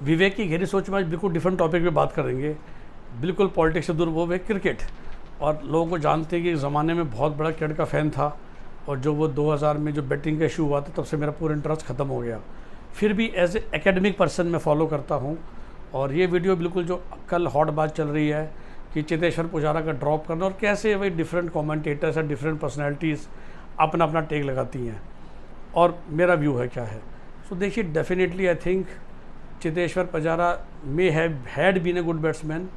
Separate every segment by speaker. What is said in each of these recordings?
Speaker 1: विवेक की गहरी सोच में आज बिल्कुल डिफरेंट टॉपिक पे बात करेंगे, बिल्कुल पॉलिटिक्स से दूर। वो है क्रिकेट। और लोगों को जानते हैं कि एक ज़माने में बहुत बड़ा क्रिकेट का फ़ैन था, और जो वो 2000 में जो बैटिंग का इशू हुआ था, तब से मेरा पूरा इंटरेस्ट ख़त्म हो गया। फिर भी एज ए एकेडमिक पर्सन मैं फॉलो करता हूँ। और ये वीडियो बिल्कुल जो कल हॉट बात चल रही है कि चेतेश्वर पुजारा का ड्रॉप करना, और कैसे वही डिफरेंट कमेंटेटर्स और डिफरेंट पर्सनैलिटीज़ अपना अपना टेक लगाती हैं, और मेरा व्यू है क्या है। सो देखिए, definitely I think Cheteshwar Pujara may have had been a good batsman,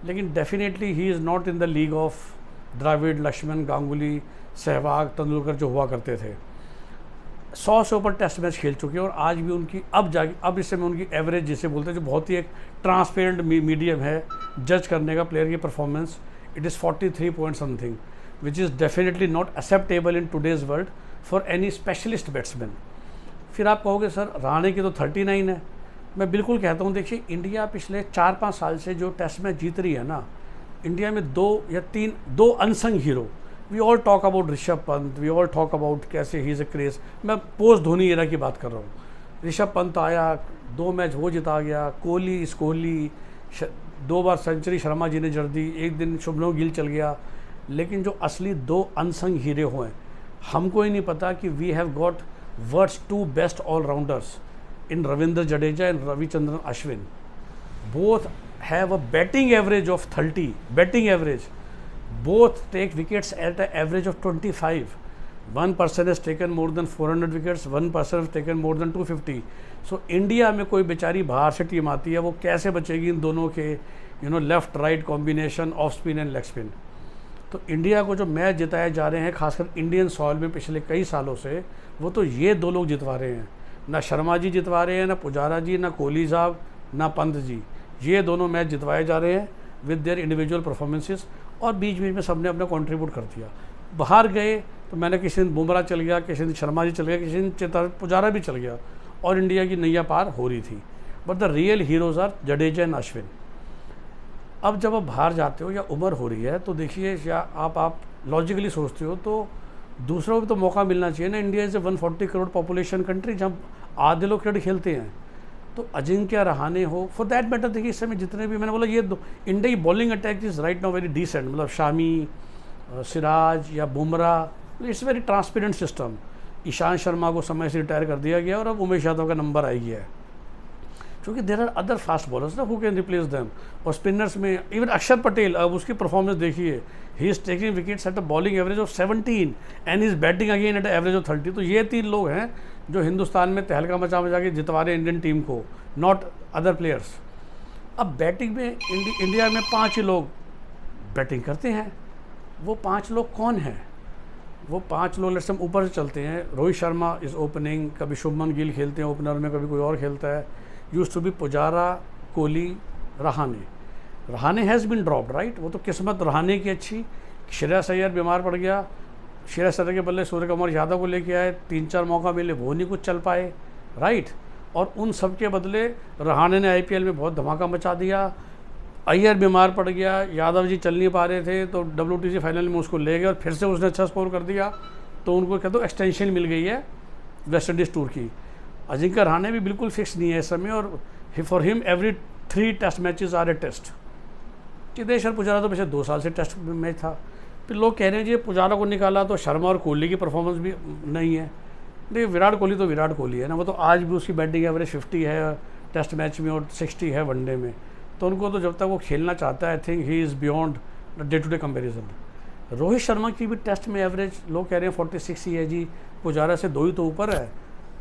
Speaker 1: लेकिन definitely he is not in the league of Dravid, Laxman, Ganguly, Sehwag, Tendulkar जो हुआ करते थे। 100 से ऊपर टेस्ट मैच खेल चुके हैं, और आज भी उनकी अब इस समय उनकी एवरेज जिसे बोलते हैं, जो बहुत ही एक ट्रांसपेरेंट मीडियम है जज करने का प्लेयर की performance, it is 43 point something, which is definitely not acceptable in today's world for any specialist batsman. फिर आप कहोगे सर रहाणे की तो 39 है। मैं बिल्कुल कहता हूँ, देखिए इंडिया पिछले 4-5 साल से जो टेस्ट मैच जीत रही है ना, इंडिया में 2 unsung hero. We all talk about Rishabh Pant, we all talk about कैसे ही इज़ अ क्रेज। मैं पोस्ट धोनी एरा की बात कर रहा हूँ। ऋषभ पंत आया, 2 मैच वो जिता गया, कोहली 2 बार सेंचुरी शर्मा जी ने जड़ दी, एक दिन शुभमन गिल चल गया। लेकिन जो असली 2 अनसंग हीरो हुए, हमको ही नहीं पता कि we have got world's 2 best allrounders in Ravindra Jadeja and Ravichandran Ashwin. Both have a batting average of 30. Batting average. Both take wickets at an average of 25. One person has taken more than 400 wickets. One person has taken more than 250. So India में कोई बेचारी बाहर से team आती है, वो कैसे बचेगी इन दोनों के left right combination off spin and leg spin. तो इंडिया को जो मैच जिताए जा रहे हैं, खासकर इंडियन सॉइल में पिछले कई सालों से, वो तो ये 2 लोग जितवा रहे हैं। ना शर्मा जी जितवा रहे हैं, ना पुजारा जी, ना कोहली साहब, ना पंत जी। ये दोनों मैच जितवाए जा रहे हैं विद देयर इंडिविजुअल परफॉर्मेंसेस, और बीच बीच में सबने अपना कंट्रीब्यूट कर दिया। बाहर गए तो मैंने किसी दिन बुमराह चल गया, किसी दिन शर्मा जी चल गया, किसी दिन पुजारा भी चल गया, और इंडिया की नैया पार हो रही थी। But the real heroes are Jadeja and Ashwin. अब जब आप बाहर जाते हो या उम्र हो रही है, तो देखिए, या आप लॉजिकली सोचते हो तो दूसरों को भी तो मौका मिलना चाहिए ना। India is a 140 crore population country, जहाँ आधे लोग क्रिकेट खेलते हैं। तो अजिंक्य रहाणे हो, फॉर दैट मैटर, देखिए इस समय जितने भी, मैंने बोला ये इंडिया की bowling attack is right now very decent. मतलब शामी, सिराज या Bumrah, it's very transparent system. Ishant Sharma को समय से रिटायर कर दिया गया, और अब उमेश यादव का नंबर आ गया है, क्योंकि there are other fast bowlers ना हु कैन रिप्लेस देम। और स्पिनर्स में इवन अक्षर पटेल, अब उसकी परफॉर्मेंस देखिए, he is taking wickets at a bowling average of 17 and is batting again at average of 30। तो ये 3 लोग हैं जो हिंदुस्तान में तहलका मचा के जितवा रहे इंडियन टीम को, नॉट अदर प्लेयर्स। अब बैटिंग में इंडिया में 5 ही लोग बैटिंग करते हैं। वो 5 लोग कौन हैं? वो 5 लोग, लेट्स हम ऊपर से चलते हैं। रोहित शर्मा इज़ ओपनिंग, कभी शुभमन गिल खेलते हैं ओपनर में, कभी कोई और खेलता है। Used to be Pujara, Kohli, Rahane has been dropped, right. वो तो किस्मत रहाणे की अच्छी, श्रेयस अय्यर बीमार पड़ गया, श्रेयस अय्यर के बल्ले सूर्य कुमार यादव को लेके आए, 3-4 मौका मिले, वो नहीं कुछ चल पाए, राइट। और उन सब के बदले रहाणे ने IPL में बहुत धमाका मचा दिया। अय्यर बीमार पड़ गया, यादव जी चल नहीं पा रहे थे, तो WTC फाइनल में उसको ले गए, और फिर से उसने अच्छा स्कोर कर दिया, तो उनको कहते हो एक्सटेंशन मिल गई है वेस्ट इंडीज़ टूर की। अजिंक्य रहाणे भी बिल्कुल फिक्स नहीं है इस समय, और for him every 3 test matches are a test. Cheteshwar Pujara तो पिछले 2 साल से टेस्ट मैच था। फिर लोग कह रहे हैं जी पुजारा को निकाला तो शर्मा और कोहली की परफॉर्मेंस भी नहीं है। देखिए, विराट कोहली तो विराट कोहली है ना, वो तो आज भी उसकी बैटिंग एवरेज 50 है टेस्ट मैच में, और 60 है वनडे में। तो उनको तो जब तक वो खेलना चाहता है, I think he is beyond day to day comparison. Rohit Sharma की भी टेस्ट में एवरेज लोग कह रहे हैं 46 ही है जी, पुजारा से 2 ही तो ऊपर है,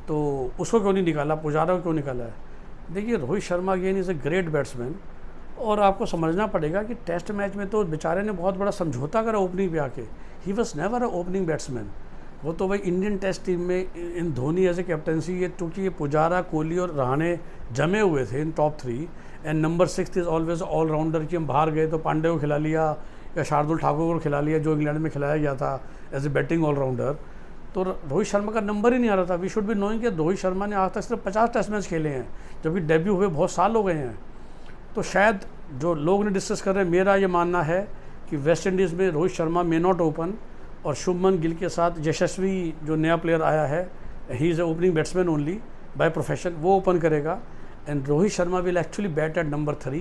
Speaker 1: तो उसको क्यों नहीं निकाला, पुजारा को क्यों निकाला है? देखिए, Rohit Sharma again is a great batsman, और आपको समझना पड़ेगा कि टेस्ट मैच में तो बेचारे ने बहुत बड़ा समझौता करा ओपनिंग पे आके। He was never a opening batsman. वो तो भाई इंडियन टेस्ट टीम में इन धोनी एज ए कैप्टनसी, ये क्योंकि ये पुजारा, कोहली और रहाणे जमे हुए थे in top 3, and number 6 is always allrounder. कि हम बाहर गए तो पांडे को खिला लिया या शार्दुल ठाकुर को खिला लिया, जो इंग्लैंड में खिलाया गया था एज ए बैटिंग ऑलराउंडर। तो रोहित शर्मा का नंबर ही नहीं आ रहा था। वी शुड बी नोइंग कि रोहित शर्मा ने आज तक सिर्फ 50 टेस्ट मैच खेले हैं, जबकि डेब्यू हुए बहुत साल हो गए हैं। तो शायद जो लोग ने डिस्कस कर रहे हैं, मेरा ये मानना है कि वेस्ट इंडीज़ में Rohit Sharma may not open, और शुभमन गिल के साथ यशस्वी जो नया प्लेयर आया है, he is a opening batsman only by profession, वो ओपन करेगा। and Rohit Sharma will actually bat at number 3,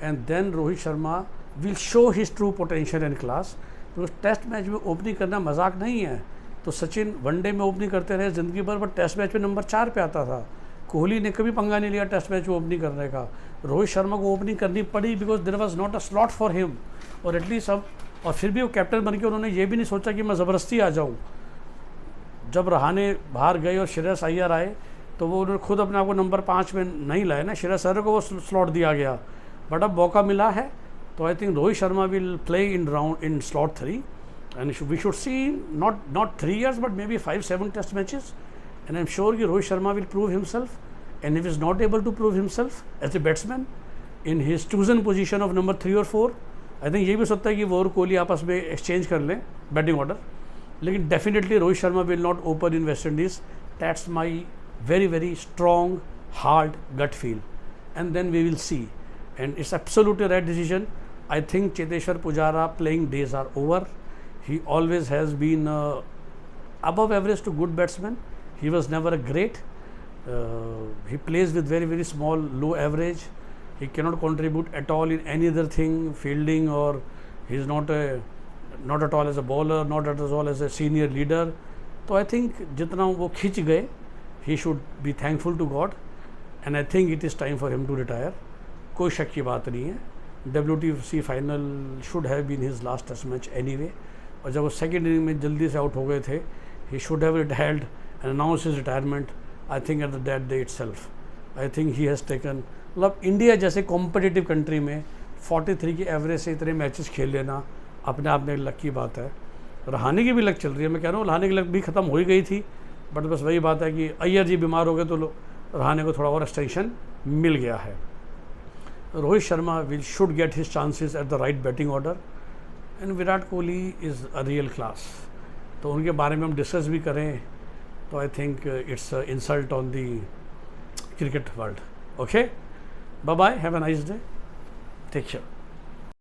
Speaker 1: and then Rohit Sharma will show his true potential in class. because test match में opening करना मजाक नहीं है. तो Sachin one day में opening करते रहे ज़िंदगी भर, बट टेस्ट मैच में नंबर 4 पे आता था. कोहली ने कभी पंगा नहीं लिया टेस्ट मैच में ओपनिंग करने का. रोहित शर्मा को ओपनिंग करनी पड़ी because there was not a slot for him, और एटलीस्ट अब, और फिर भी वो कैप्टन बन के उन्होंने ये भी नहीं सोचा कि मैं ज़बरदस्ती आ जाऊँ. जब रहाणे बाहर गए और श्रेयस अय्यर आए तो वो उन्होंने खुद अपने आप को नंबर 5 में नहीं लाए ना, श्रेयस अय्यर को वो स्लॉट दिया गया. बट अब मौका मिला है, तो I think Rohit Sharma will play in slot 3, and we should see not 3 years but maybe 5-7 test matches, and I'm sure कि Rohit Sharma will prove himself, and if he is not able to prove himself as a batsman in his chosen position of number 3 or 4, I think ये भी हो सकता है कि वो और कोहली आपस में एक्सचेंज कर लें बैटिंग ऑर्डर. लेकिन definitely Rohit Sharma will not open in West Indies. That's my very strong hard gut feel, and then we will see, and it's absolutely right decision. I think Cheteshwar Pujara playing days are over. He always has been above average to good batsman. He was never a great. He plays with very small low average. He cannot contribute at all in any other thing, fielding, or he is not at all as a bowler, not at all as a senior leader. तो I think जितना वो खिंच गए, he should be thankful to God, and I think it is time for him to retire. कोई शक की बात नहीं है. WTC final should have been his last test match anyway, और जब वो सेकेंड इनिंग में जल्दी से आउट हो गए थे, he should have retired and announced his retirement, I think at that day itself. I think he has taken, मतलब इंडिया जैसे कॉम्पिटिटिव कंट्री में 43 की एवरेज से इतने मैचेस खेल लेना अपने आप में एक लक की बात है. रहाणे की भी लक चल रही है, मैं कह रहा हूँ रहाणे की लक भी ख़त्म हो ही गई थी, बट बस वही बात है कि अय्यर जी बीमार हो गए तो रहाणे को थोड़ा और एक्सटेंशन मिल गया है. Rohit Sharma should get his chances at the right batting order, and Virat Kohli is a real class. तो उनके बारे में हम डिस्कस भी करें तो I think it's insult on the cricket world. Okay, bye bye, have a nice day, take care.